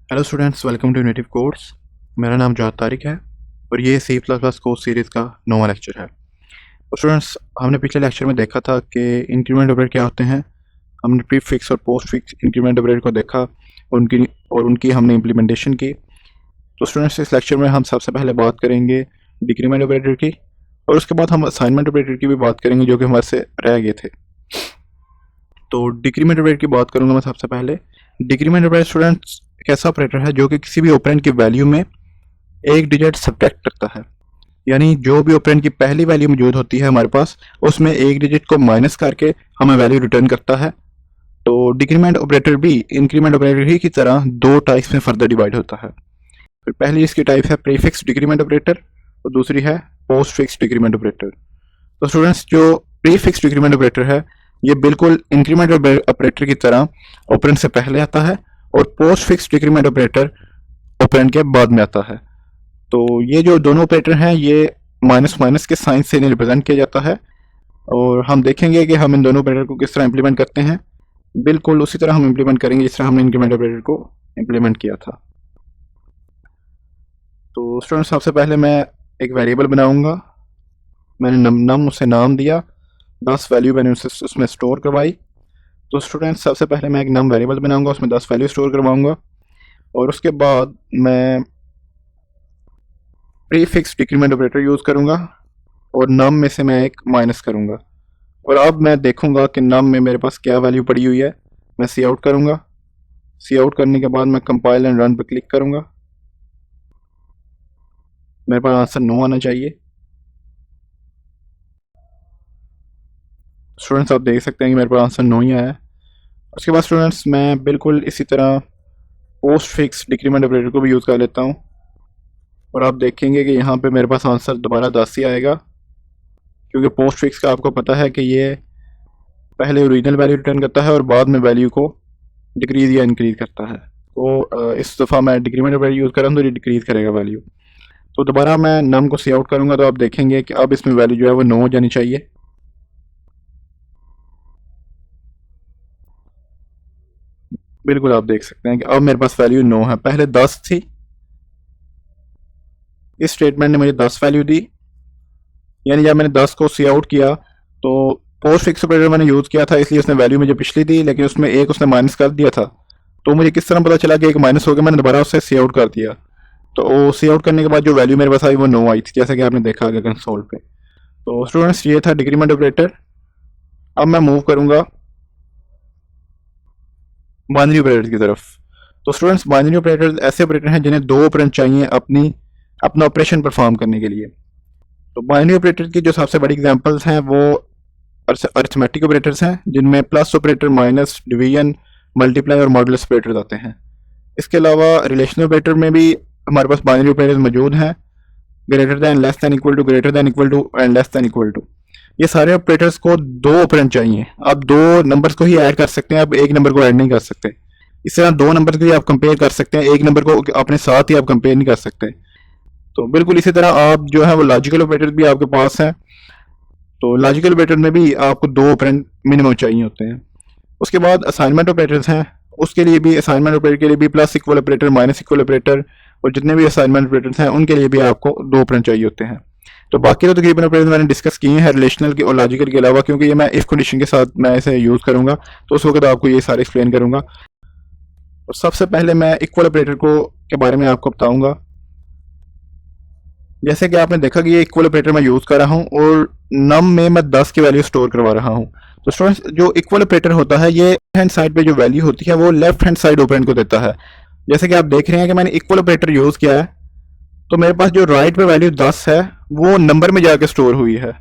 Hello students, welcome to native course. मेरा नाम जहाद तारिक है और ये C plus plus course series का 9वां लेक्चर है। और स्टूडेंट्स, हमने पिछले लेक्चर में देखा था कि इंक्रीमेंट ऑपरेटर क्या होते हैं। हमने प्री फिक्स और पोस्ट फिक्स इंक्रीमेंट ऑपरेटर को देखा और उनकी हमने इम्प्लीमेंटेशन की। तो स्टूडेंट्स, इस लेक्चर में हम सबसे पहले बात करेंगे डिक्रीमेंट ऑपरेटर की और उसके बाद हम असाइनमेंट ऑपरेटर की भी बात करेंगे जो कि हमारे से रह गए थे। तो डिक्रीमेंट ऑपरेटर की बात करूंगा मैं सबसे पहले। डिक्रीमेंट ऑपरेटर स्टूडेंट्स एक ऐसा ऑपरेटर है जो कि किसी भी ऑपरेंड की वैल्यू में एक डिजिट सब्ट्रैक्ट करता है। यानी जो भी ऑपरेंड की पहली वैल्यू मौजूद होती है हमारे पास, उसमें एक डिजिट को माइनस करके हमें वैल्यू रिटर्न करता है। तो डिक्रीमेंट ऑपरेटर भी इंक्रीमेंट ऑपरेटर ही की तरह दो टाइप्स में फर्दर डिवाइड होता है। फिर पहली इसकी टाइप है प्रीफिक्स डिक्रीमेंट ऑपरेटर और दूसरी है पोस्ट फिक्स डिक्रीमेंट ऑपरेटर। तो स्टूडेंट्स, जो प्रीफिक्स डिक्रीमेंट ऑपरेटर है ये बिल्कुल इंक्रीमेंट ऑपरेटर की तरह ऑपरेंड से पहले आता है और post fix decrement operator operand के बाद में आता है। तो ये जो दोनों ऑपरेटर हैं ये माइनस माइनस के साइन से रिप्रेजेंट किया जाता है और हम देखेंगे कि हम इन दोनों ऑपरेटर को किस तरह इंप्लीमेंट करते हैं। बिल्कुल उसी तरह हम इंप्लीमेंट करेंगे जिस तरह हमने इंक्रीमेंट ऑपरेटर को इंप्लीमेंट किया था। तो स्टूडेंट्स, सबसे पहले मैं एक वेरिएबल बनाऊंगा। मैंने नम उसे नाम दिया, 10 वैल्यू मैंने उसमें स्टोर करवाई। तो स्टूडेंट्स, सबसे पहले मैं एक नम वेरिएबल बनाऊंगा, उसमें 10 वैल्यू स्टोर करवाऊंगा और उसके बाद मैं प्रीफिक्स डिक्रीमेंट ऑपरेटर यूज़ करूंगा और नम में से मैं एक माइनस करूंगा। और अब मैं देखूंगा कि नम में मेरे पास क्या वैल्यू पड़ी हुई है। मैं सी आउट करूंगा। सी आउट करने के बाद मैं कंपाइल एंड रन पर क्लिक करूंगा। मेरे पास आंसर नो आना चाहिए। स्टूडेंट्स, आप देख सकते हैं कि मेरे पास आंसर नो ही आया है। उसके बाद स्टूडेंट्स, मैं बिल्कुल इसी तरह पोस्ट फिक्स डिक्रीमेंट ऑपरेटर को भी यूज़ कर लेता हूँ और आप देखेंगे कि यहाँ पे मेरे पास आंसर दोबारा 10 ही आएगा, क्योंकि पोस्ट फिक्स का आपको पता है कि ये पहले ओरिजिनल वैल्यू रिटर्न करता है और बाद में वैल्यू को डिक्रीज या इंक्रीज करता है। तो इस दफ़ा मैं डिक्रीमेंट ऑपरेटर यूज़ कर रहा हूँ तो ये डिक्रीज करेगा वैल्यू। तो दोबारा मैं नम को सी आउट करूँगा तो आप देखेंगे कि अब इसमें वैल्यू जो है वो 9 हो जानी चाहिए। बिल्कुल आप देख सकते हैं कि अब मेरे पास वैल्यू 9 है, पहले 10 थी। इस स्टेटमेंट ने मुझे 10 वैल्यू दी। यानी जब मैंने 10 को सी आउट किया तो पोस्ट फिक्स ऑपरेटर मैंने यूज़ किया था, इसलिए उसने वैल्यू मुझे पिछली दी, लेकिन उसमें एक उसने माइनस कर दिया था। तो मुझे किस तरह पता चला कि एक माइनस हो गया, मैंने दोबारा उससे सी आउट कर दिया। तो सी आउट करने के बाद जो वैल्यू मेरे पास आई वो 9 आई थी, जैसा कि आपने देखा आगे कंसोल पे। तो स्टूडेंट्स, ये था डिक्रीमेंट ऑपरेटर। अब मैं मूव करूंगा बाइनरी ऑपरेटर की तरफ। तो स्टूडेंट्स, बाइनरी ऑपरेटर ऐसे ऑपरेटर हैं जिन्हें दो ऑपरेंड चाहिए अपना ऑपरेशन परफॉर्म करने के लिए। तो बाइनरी ऑपरेटर की जो सबसे बड़ी एग्जांपल्स हैं वो अरिथमेटिक ऑपरेटर्स हैं, जिनमें plus operator, minus, division, multiply और मॉडुलस ऑपरेटर्स आते हैं। इसके अलावा रिलेशनल ऑपरेटर में भी हमारे पास बाइनरी ऑपरेटर्स मौजूद हैं, greater than, less than, equal to, greater than, equal to and less than, equal to. ये सारे ऑपरेटर्स को दो ऑपरेंड चाहिए। आप दो नंबर्स को ही ऐड कर सकते हैं, आप एक नंबर को ऐड नहीं कर सकते। इस तरह दो नंबर को ही आप कंपेयर कर सकते हैं, एक नंबर को अपने साथ ही आप कंपेयर नहीं कर सकते। तो बिल्कुल इसी तरह आप जो है वो लॉजिकल ऑपरेटर भी आपके पास है। तो लॉजिकल ऑपरेटर में भी आपको दो ऑपरेंड मिनिमम चाहिए होते हैं। उसके बाद असाइनमेंट ऑपरेटर्स हैं, उसके लिए भी असाइनमेंट ऑपरेटर के लिए भी plus equal operator, minus equal operator और जितने भी असाइनमेंट ऑपरेटर्स हैं उनके लिए भी आपको दो ऑपरेंड चाहिए होते हैं। तो बाकी तो तकरीबन ऑपरेटर मैंने डिस्कस किए हैं रिलेशनल के और लॉजिकल के अलावा, क्योंकि ये मैं इफ कंडीशन के साथ मैं इसे यूज़ करूंगा तो उस वक्त आपको ये सारे एक्सप्लेन करूंगा। और सबसे पहले मैं इक्वल ऑपरेटर को के बारे में आपको बताऊंगा। जैसे कि आपने देखा कि ये इक्वल ऑपरेटर मैं यूज़ कर रहा हूँ और नम में मैं 10 की वैल्यू स्टोर करवा रहा हूँ। तो स्टूडेंट्स, जो इक्वल ऑपरेटर होता है ये हैंड साइड पे जो वैल्यू होती है वो लेफ्ट हैंड साइड ऑपरेंड को देता है। जैसे कि आप देख रहे हैं कि मैंने इक्वल ऑपरेटर यूज़ किया है, तो मेरे पास जो राइट पे वैल्यू 10 है वो नंबर में जाके स्टोर हुई है।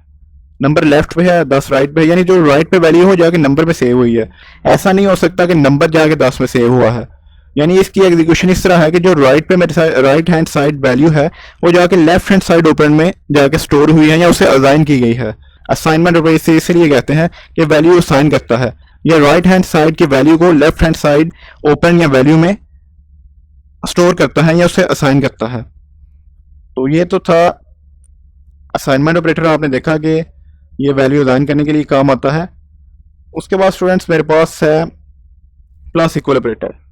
नंबर लेफ्ट पे है, 10 राइट पे है, यानी जो राइट पे वैल्यू हो जाके नंबर पे सेव हुई है। ऐसा नहीं हो सकता कि नंबर जाके 10 में सेव हुआ है। यानी इसकी एग्जीक्यूशन इस तरह है कि जो राइट पे मेरे राइट हैंड साइड वैल्यू है वो जाके लेफ्ट हैंड साइड ऑपरेंड में जाके स्टोर हुई है या उसे असाइन की गई है। असाइनमेंट ऑपरेटर से इसलिए कहते हैं कि वैल्यू असाइन करता है, या राइट हैंड साइड की वैल्यू को लेफ्ट हैंड साइड ओपन या वैल्यू में स्टोर करता है या उसे असाइन करता है। तो ये तो था असाइनमेंट ऑपरेटर। आपने देखा कि ये वैल्यू असाइन करने के लिए काम आता है। उसके बाद स्टूडेंट्स मेरे पास है प्लस इक्वल ऑपरेटर।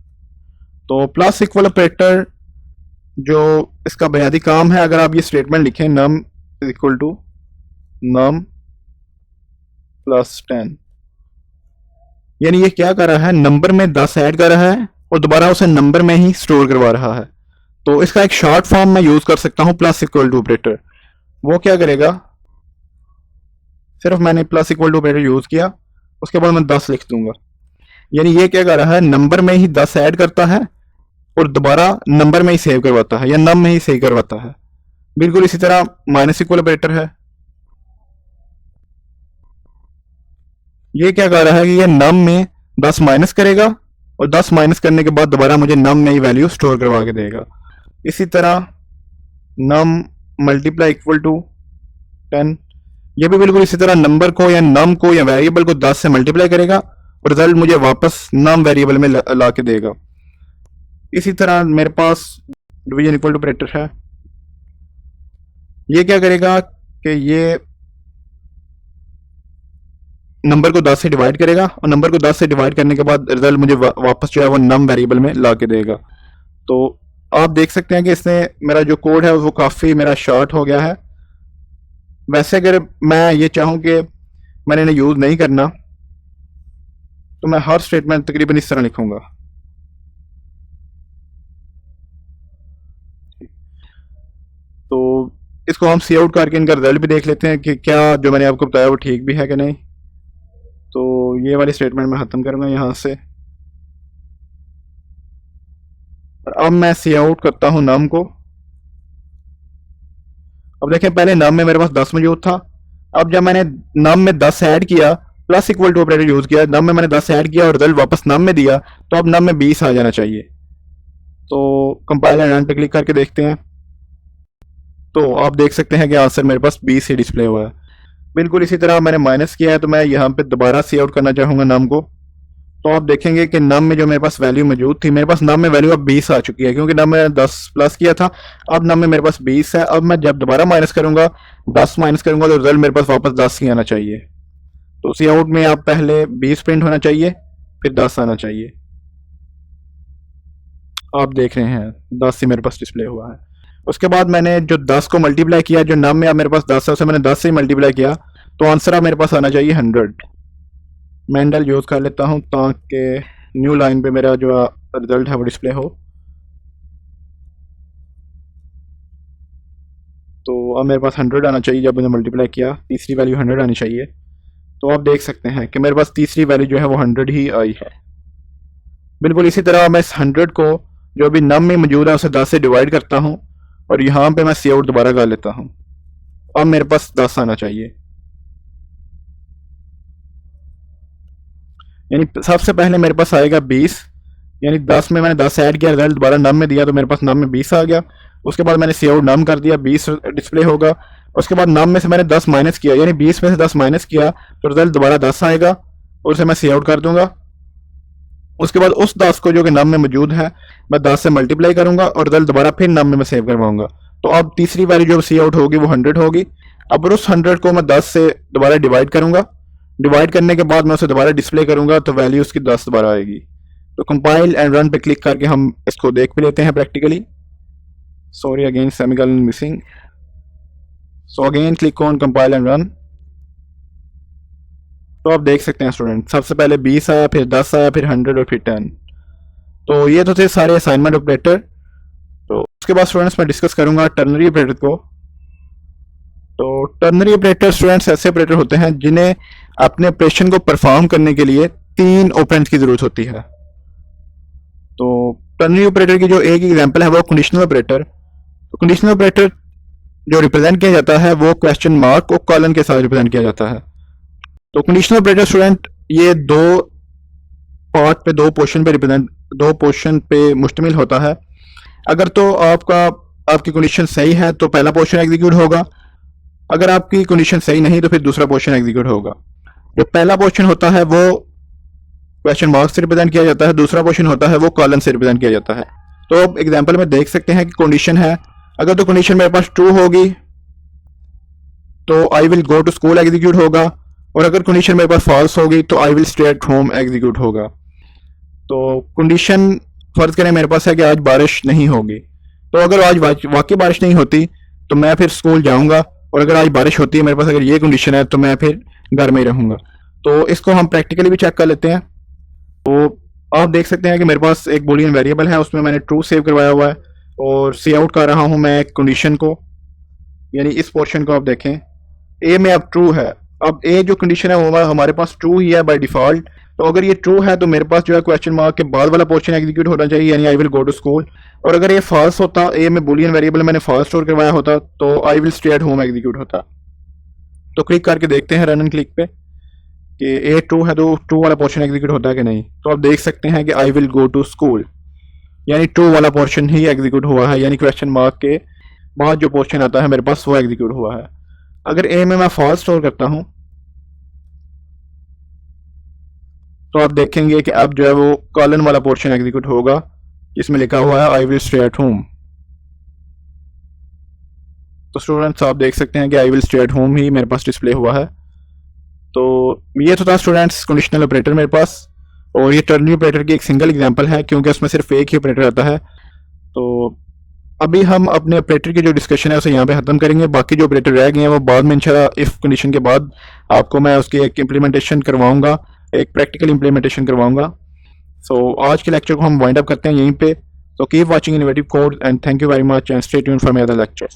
तो प्लस इक्वल ऑपरेटर जो इसका बुनियादी काम है, अगर आप ये स्टेटमेंट लिखें num is equal to num plus 10, यानी ये क्या कर रहा है, नंबर में 10 ऐड कर रहा है और दोबारा उसे नंबर में ही स्टोर करवा रहा है। तो इसका एक शॉर्ट फॉर्म मैं यूज कर सकता हूं प्लस इक्वल टू ऑपरेटर। वो क्या करेगा, सिर्फ मैंने plus equal to operator use किया, उसके बाद मैं 10 लिख दूंगा। यानी ये क्या कर रहा है, नंबर में ही 10 ऐड करता है और दोबारा नंबर में ही सेव करवाता है या नम में ही सेव करवाता है। बिल्कुल इसी तरह माइनस इक्वल ऑपरेटर है, ये क्या कर रहा है कि ये नम में 10 माइनस करेगा और 10 माइनस करने के बाद दोबारा मुझे नम में ही वैल्यू स्टोर करवा के देगा। इसी तरह नम मल्टीप्लाई इक्वल टू 10, ये भी बिल्कुल इसी तरह नंबर को या नम को या वेरिएबल को 10 से मल्टीप्लाई करेगा और रिजल्ट मुझे वापस नम वेरिएबल में ला के देगा। इसी तरह मेरे पास डिवीजन इक्वल टू ऑपरेटर है, ये क्या करेगा कि ये नंबर को 10 से डिवाइड करेगा और नंबर को 10 से डिवाइड करने के बाद रिजल्ट मुझे वापस जो है वो नम वेरिएबल में ला के देगा। तो आप देख सकते हैं कि इसने मेरा जो कोड है वो काफ़ी मेरा शॉर्ट हो गया है। वैसे अगर मैं ये चाहूँ कि मैंने इन्हें यूज़ नहीं करना तो मैं हर स्टेटमेंट तकरीबन इस तरह लिखूंगा। तो इसको हम सी आउट करके इनका रिजल्ट भी देख लेते हैं कि क्या जो मैंने आपको बताया वो ठीक भी है कि नहीं। तो ये वाली स्टेटमेंट मैं ख़त्म करूँगा यहाँ से, और अब मैं सी आउट करता हूँ नम को। अब देखें पहले नम में मेरे पास 10 मौजूद था, अब जब मैंने नम में 10 ऐड किया, plus equal to operator use किया, नम में मैंने 10 ऐड किया और रिजल्ट वापस नम में दिया, तो अब नम में 20 आ जाना चाहिए। तो कंपाइल एंड रन पे क्लिक करके देखते हैं, तो आप देख सकते हैं कि आंसर मेरे पास 20 ही डिस्प्ले हुआ है। बिल्कुल इसी तरह मैंने माइनस किया है, तो मैं यहाँ पे दोबारा सी आउट करना चाहूँगा नम को। तो आप देखेंगे कि नम में जो मेरे पास वैल्यू मौजूद थी, मेरे पास नम में वैल्यू अब 20 आ चुकी है, क्योंकि नम में 10 प्लस किया था, अब नम में मेरे पास 20 है। अब मैं जब दोबारा माइनस करूंगा, 10 माइनस करूंगा, तो रिजल्ट मेरे पास वापस 10 ही आना चाहिए। तो सी आउट में आप पहले 20 प्रिंट होना चाहिए, फिर 10 आना चाहिए। आप देख रहे हैं 10 ही मेरे पास डिस्प्ले हुआ है। उसके बाद मैंने जो 10 को मल्टीप्लाई किया, जो नम में अब मेरे पास 10 है उसे मैंने 10 से मल्टीप्लाई किया, तो आंसर अब मेरे पास आना चाहिए 100। मैं एंडल यूज़ कर लेता हूँ ताकि न्यू लाइन पे मेरा जो रिजल्ट है वो डिस्प्ले हो। तो अब मेरे पास 100 आना चाहिए, जब मैंने मल्टीप्लाई किया तीसरी वैल्यू 100 आनी चाहिए। तो आप देख सकते हैं कि मेरे पास तीसरी वैल्यू जो है वो 100 ही आई है। बिल्कुल इसी तरह मैं इस 100 को जो अभी नम में मौजूद है उसे 10 से डिवाइड करता हूँ और यहाँ पे मैं सी आउट दोबारा कर लेता हूँ। अब मेरे पास 10 आना चाहिए, यानी सबसे पहले मेरे पास आएगा 20, यानी 10 में मैंने 10 ऐड किया, रिजल्ट दोबारा नम में दिया, तो मेरे पास नम में 20 आ गया। उसके बाद मैंने सी आउट नम कर दिया, 20 डिस्प्ले होगा। उसके बाद नम में से मैंने 10 माइनस किया, यानी 20 में से 10 माइनस किया, तो रिजल्ट दोबारा 10 आएगा और उसे मैं सी आउट कर दूंगा। उसके बाद उस 10 को जो कि नम में मौजूद है मैं 10 से मल्टीप्लाई करूंगा और रिजल्ट दोबारा फिर नम में मैं सेव करवाऊंगा। तो अब तीसरी वैल्यू जो सी आउट होगी वो 100 होगी। अब उस 100 को मैं 10 से दोबारा डिवाइड करूंगा, डिवाइड करने के बाद मैं उसे दोबारा डिस्प्ले करूंगा, तो वैल्यू उसकी 10 दोबारा आएगी। तो कंपाइल एंड रन पे क्लिक करके हम इसको देख भी लेते हैं practically. Sorry again semicolon missing. So again click on compile and run. तो आप देख सकते हैं स्टूडेंट, सबसे पहले 20 आया, फिर 10 आया, फिर 100 और फिर 10। तो ये तो थे सारे असाइनमेंट ऑपरेटर। तो उसके बाद स्टूडेंट्स मैं डिस्कस करूंगा टर्नरी ऑपरेटर को। तो टर्नरी ऑपरेटर स्टूडेंट्स ऐसे ऑपरेटर होते हैं जिन्हें अपने ऑपरेशन को परफॉर्म करने के लिए 3 ऑपरेंड्स की जरूरत होती है। तो टर्नरी ऑपरेटर की जो एक एग्जांपल है वो कंडीशनल ऑपरेटर। तो कंडीशनल ऑपरेटर जो रिप्रेजेंट किया जाता है वो क्वेश्चन मार्क और कॉलन के साथ रिप्रेजेंट किया जाता है। तो कंडीशनल ऑपरेटर स्टूडेंट ये दो पार्ट पे, दो पोर्शन पे मुश्तमिल होता है। अगर तो आपकी कंडीशन सही है तो पहला पोर्शन एग्जीक्यूट होगा, अगर आपकी कंडीशन सही नहीं तो फिर दूसरा पोर्शन एग्जीक्यूट होगा। जो पहला पोर्शन होता है वो क्वेश्चन मार्क से रिप्रेजेंट किया जाता है, दूसरा पोर्शन होता है वो कॉलन से रिप्रेजेंट किया जाता है। तो अब एग्जांपल में देख सकते हैं कि कंडीशन है, अगर तो कंडीशन मेरे पास ट्रू होगी तो I will go to school execute होगा, और अगर कंडीशन मेरे पास फॉल्स होगी तो I will stay at home execute होगा। तो कंडीशन फ़र्ज़ करें मेरे पास है कि आज बारिश नहीं होगी, तो अगर आज वाकई बारिश नहीं होती तो मैं फिर स्कूल जाऊंगा, और अगर आज बारिश होती है मेरे पास, अगर ये कंडीशन है, तो मैं फिर घर में ही रहूंगा। तो इसको हम प्रैक्टिकली भी चेक कर लेते हैं। तो आप देख सकते हैं कि मेरे पास एक बूलियन वेरिएबल है, उसमें मैंने ट्रू सेव करवाया हुआ है और सी आउट कर रहा हूं मैं एक कंडीशन को, यानी इस पोर्शन को आप देखें, ए में अब ट्रू है। अब ए जो कंडीशन है वो हमारे पास ट्रू ही है बाय डिफॉल्ट। तो अगर ये ट्रू है तो मेरे पास जो है क्वेश्चन मार्क के बाद वाला पोर्शन एग्जीक्यूट होना चाहिए, यानी I will go to school. और अगर ये फॉल्स होता, ए में बूलियन वेरिएबल मैंने फॉल्स स्टोर करवाया होता, तो I will stay at home execute होता। तो क्लिक करके देखते हैं रन एंड क्लिक पे कि ए ट्रू है तो ट्रू वाला पोर्शन एग्जीक्यूट होता है कि नहीं। तो आप देख सकते हैं कि I will go to school, यानी ट्रू वाला पोर्शन ही एग्जीक्यूट हुआ है, यानी क्वेश्चन मार्क के बाद जो पोर्शन आता है मेरे पास वो एग्जीक्यूट हुआ है। अगर ए में मैं फॉल्स स्टोर करता हूं तो आप देखेंगे कि अब जो है वो कॉलन वाला पोर्शन एग्जीक्यूट होगा जिसमें लिखा हुआ है I will stay at home. तो स्टूडेंट्स आप देख सकते हैं कि I will stay at home ही मेरे पास डिस्प्ले हुआ है। तो ये तो था स्टूडेंट्स कंडीशनल ऑपरेटर मेरे पास, और ये टर्नरी ऑपरेटर की एक सिंगल एग्जांपल है क्योंकि उसमें सिर्फ एक ही ऑपरेटर आता है। तो अभी हम अपने ऑपरेटर की जो डिस्कशन है उसे यहाँ पे खत्म करेंगे, बाकी जो ऑपरेटर रह गए हैं वो बाद में इंशाल्लाह इफ कंडीशन के बाद आपको मैं उसकी एक इम्प्लीमेंटेशन करवाऊंगा, एक प्रैक्टिकल इम्प्लीमेंटेशन करवाऊंगा। सो आज के लेक्चर को हम वाइंड अप करते हैं यहीं पे। So keep watching Innovative Code and thank you very much and stay tuned for my other lectures.